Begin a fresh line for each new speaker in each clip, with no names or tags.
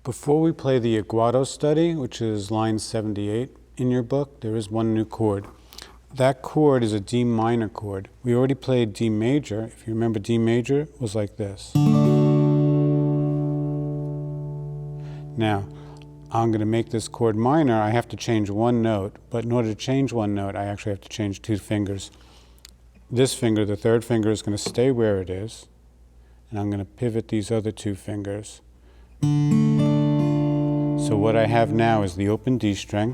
Before we play the Aguado study, which is line 78 in your book, there is one new chord. That chord is a D minor chord. We already played D major. If you remember, D major was like this. Now, I'm going to make this chord minor. I have to change one note, but in order to change one note, I actually have to change two fingers. This finger, the third finger, is going to stay where it is, and I'm going to pivot these other two fingers. So what I have now is the open D string.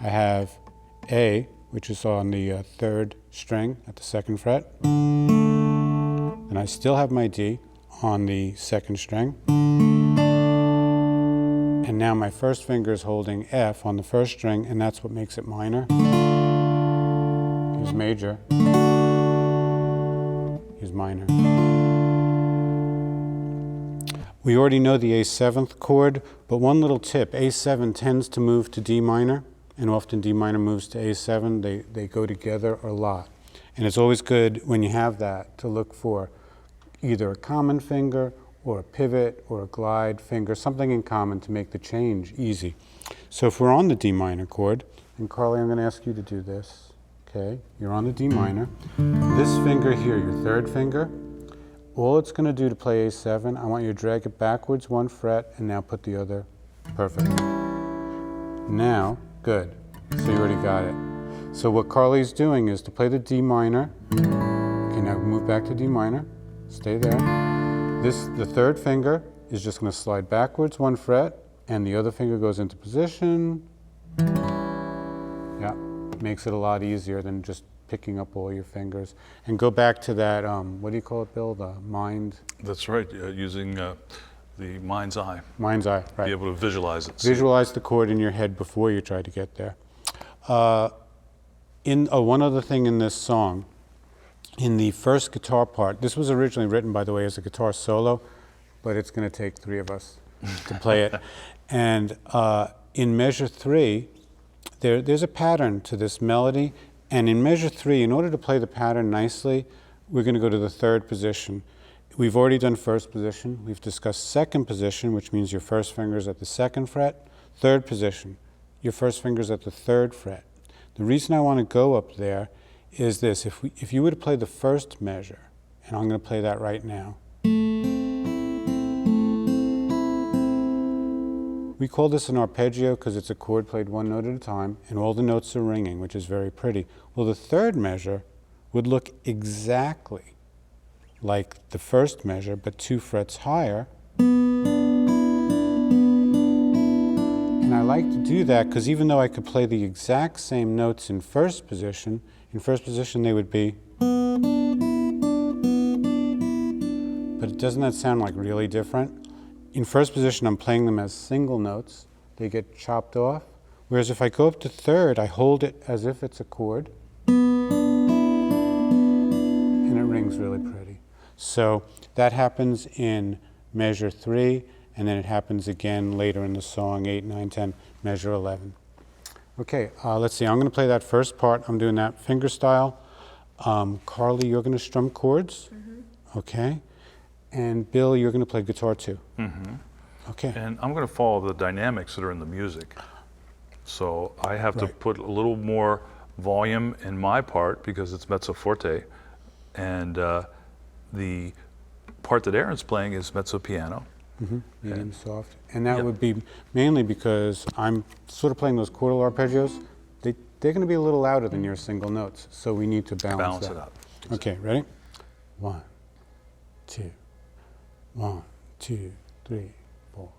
I have A, which is on the third string at the second fret. And I still have my D on the second string. And now my first finger is holding F on the first string, and that's what makes it minor. Here's major. Here's minor. We already know the A7th chord, but one little tip, A7 tends to move to D minor, and often D minor moves to A7. They go together a lot. And it's always good when you have that to look for either a common finger or a pivot or a glide finger, something in common to make the change easy. So if we're on the D minor chord, and Carly, I'm going to ask you to do this. Okay, you're on the D minor. This finger here, your third finger, all it's going to do to play A7, I want you to drag it backwards one fret and now put the other, perfect. Now, good, so you already got it. So what Carly's doing is to play the D minor. Okay, now move back to D minor, stay there. The third finger is just going to slide backwards one fret and the other finger goes into position. Yeah, makes it a lot easier than just picking up all your fingers. And go back to that, what do you call it, Bill? The mind?
That's right, using the mind's eye.
Mind's eye, right.
Be able to visualize it.
Visualize the chord in your head before you try to get there. One other thing in this song, in the first guitar part, this was originally written, by the way, as a guitar solo, but it's going to take three of us to play it. And in measure 3, there's a pattern to this melody. And in measure 3, in order to play the pattern nicely, we're going to go to the third position. We've already done first position. We've discussed second position, which means your first finger's at the second fret. Third position, your first finger's at the third fret. The reason I want to go up there is this. If you were to play the first measure, and I'm going to play that right now. We call this an arpeggio because it's a chord played one note at a time, and all the notes are ringing, which is very pretty. Well, the third measure would look exactly like the first measure, but 2 frets higher. And I like to do that because even though I could play the exact same notes in first position they would be. But doesn't that sound like really different? In first position, I'm playing them as single notes. They get chopped off. Whereas if I go up to third, I hold it as if it's a chord. And it rings really pretty. So that happens in measure 3, and then it happens again later in the song, 8, 9, 10, measure 11. Okay, let's see. I'm going to play that first part. I'm doing that finger style. Carly, you're going to strum chords. Mm-hmm. Okay. And Bill, you're going to play guitar too. Mm-hmm. Okay.
And I'm going to follow the dynamics that are in the music. So I have to put a little more volume in my part because it's mezzo forte. And the part that Aaron's playing is mezzo piano.
Mm-hmm. Medium soft. And that would be mainly because I'm sort of playing those chordal arpeggios. They're going to be a little louder than your single notes. So we need to balance that.
It out.
Okay, ready? 1, 2. 1, 2, 3, 4.